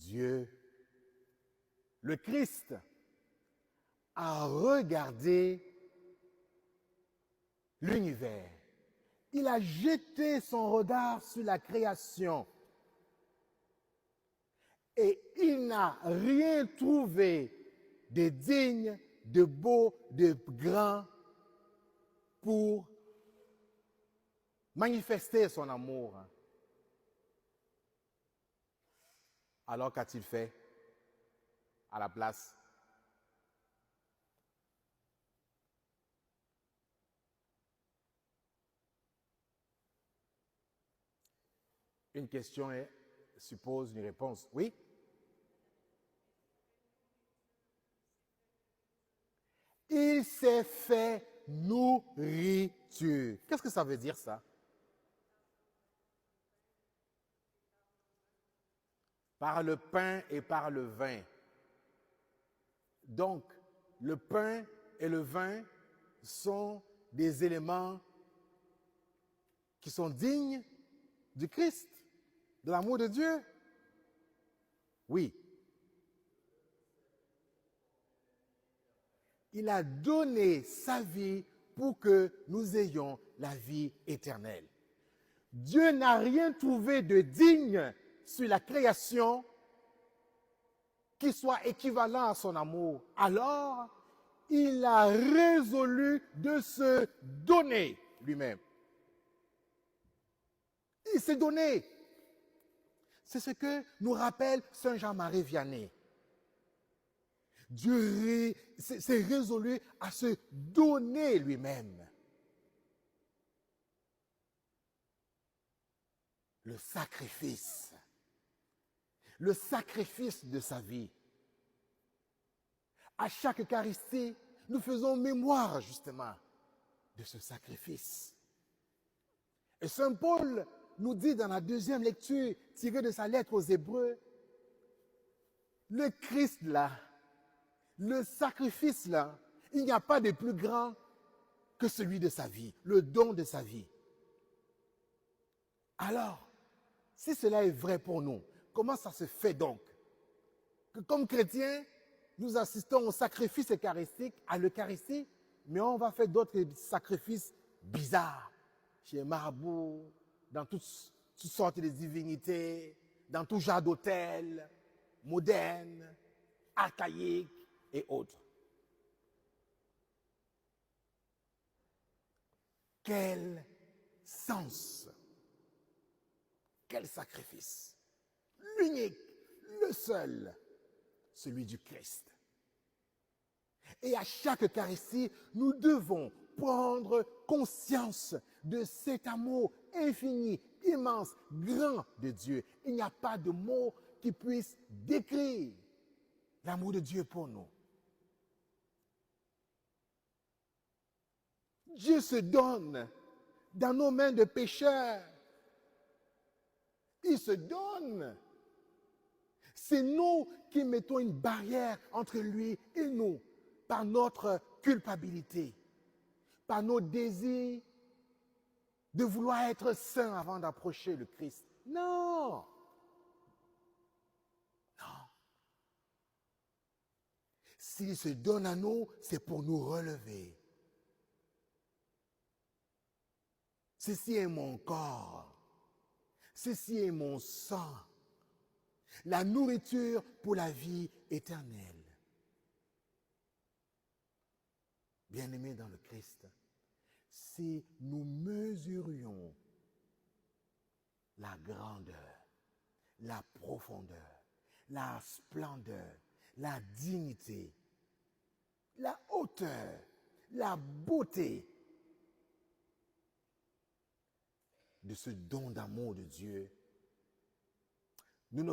Dieu, le Christ, a regardé l'univers. Il a jeté son regard sur la création et il n'a rien trouvé de digne, de beau, de grand pour manifester son amour. Alors qu'a-t-il fait à la place? Une question suppose une réponse. Oui? Il s'est fait nourriture. Qu'est-ce que ça veut dire ça? Par le pain et par le vin. Donc, le pain et le vin sont des éléments qui sont dignes du Christ, de l'amour de Dieu. Oui. Il a donné sa vie pour que nous ayons la vie éternelle. Dieu n'a rien trouvé de digne sur la création qui soit équivalent à son amour. Alors, il a résolu de se donner lui-même. Il s'est donné. C'est ce que nous rappelle Saint Jean-Marie Vianney. Dieu s'est résolu à se donner lui-même. Le sacrifice de sa vie. À chaque Eucharistie, nous faisons mémoire justement de ce sacrifice. Et Saint Paul nous dit dans la deuxième lecture tirée de sa lettre aux Hébreux, le Christ là, le sacrifice là, il n'y a pas de plus grand que celui de sa vie, le don de sa vie. Alors, si cela est vrai pour nous, comment ça se fait donc que comme chrétiens, nous assistons au sacrifice eucharistique, à l'Eucharistie, mais on va faire d'autres sacrifices bizarres chez les marabouts, dans toutes sortes de divinités, dans tout genre d'hôtels modernes, archaïques et autres. Quel sens, quel sacrifice, l'unique, le seul, celui du Christ. Et à chaque Eucharistie, nous devons prendre conscience de cet amour infini, immense, grand de Dieu. Il n'y a pas de mots qui puissent décrire l'amour de Dieu pour nous. Dieu se donne dans nos mains de pécheurs. Il se donne. C'est nous qui mettons une barrière entre lui et nous par notre culpabilité, par nos désirs de vouloir être saints avant d'approcher le Christ. Non! Non. S'il se donne à nous, c'est pour nous relever. Ceci est mon corps. Ceci est mon sang. La nourriture pour la vie éternelle. Bien-aimés dans le Christ, si nous mesurions la grandeur, la profondeur, la splendeur, la dignité, la hauteur, la beauté de ce don d'amour de Dieu, nous ne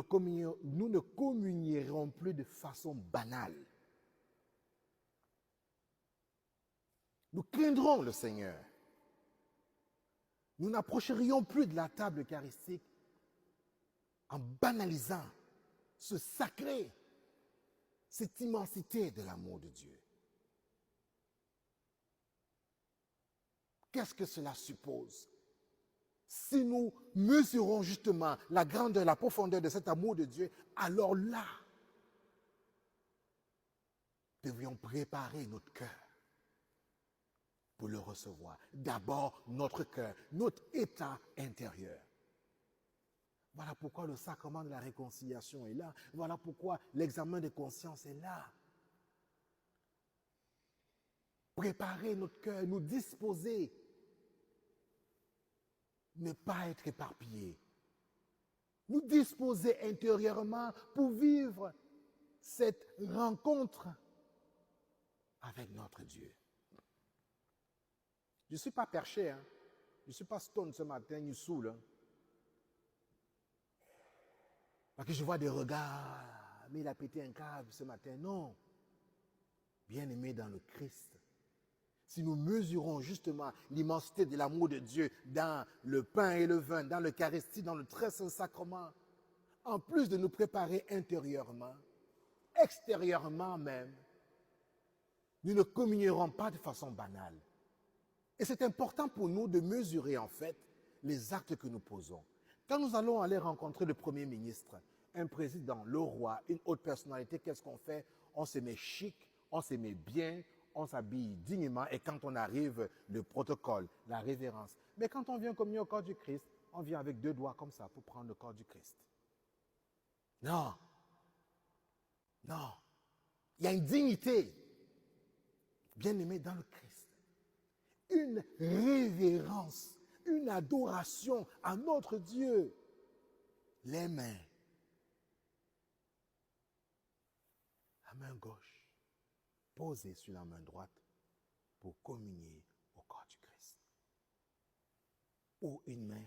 communierons plus de façon banale. Nous craindrons le Seigneur. Nous n'approcherions plus de la table eucharistique en banalisant ce sacré, cette immensité de l'amour de Dieu. Qu'est-ce que cela suppose? Si nous mesurons justement la grandeur, la profondeur de cet amour de Dieu, alors là, nous devrions préparer notre cœur pour le recevoir. D'abord, notre cœur, notre état intérieur. Voilà pourquoi le sacrement de la réconciliation est là. Voilà pourquoi l'examen de conscience est là. Préparer notre cœur, nous disposer, ne pas être éparpillés. Nous disposer intérieurement pour vivre cette rencontre avec notre Dieu. Je ne suis pas perché, hein? Je ne suis pas stone ce matin, ni saoul. Hein? Parce que je vois des regards, mais il a pété un câble ce matin. Non. Bien-aimés dans le Christ, si nous mesurons justement l'immensité de l'amour de Dieu dans le pain et le vin, dans l'Eucharistie, dans le très saint sacrement, en plus de nous préparer intérieurement, extérieurement même, nous ne communierons pas de façon banale. Et c'est important pour nous de mesurer en fait les actes que nous posons. Quand nous allons aller rencontrer le Premier ministre, un président, le roi, une haute personnalité, qu'est-ce qu'on fait? On se met chic, on se met bien, on s'habille dignement et quand on arrive, le protocole, la révérence. Mais quand on vient communier au corps du Christ, on vient avec 2 doigts comme ça pour prendre le corps du Christ. Non. Non. Il y a une dignité, bien-aimé dans le Christ. Une révérence, une adoration à notre Dieu. Les mains, la main gauche posée sur la main droite pour communier au corps du Christ. Ou une main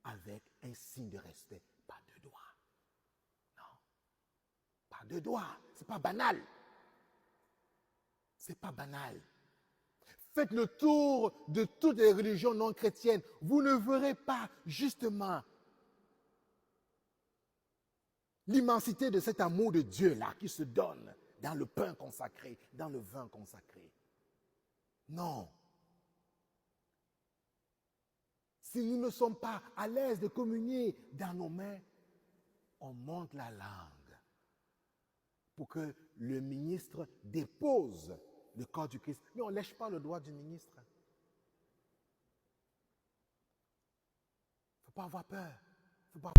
avec un signe de respect, pas 2 doigts. Non, pas 2 doigts, c'est pas banal. C'est pas banal. Faites le tour de toutes les religions non chrétiennes. Vous ne verrez pas justement l'immensité de cet amour de Dieu-là qui se donne dans le pain consacré, dans le vin consacré. Non. Si nous ne sommes pas à l'aise de communier dans nos mains, on monte la langue pour que le ministre dépose le corps du Christ. Mais on ne lèche pas le doigt du ministre. Il ne faut pas avoir peur. Faut pas...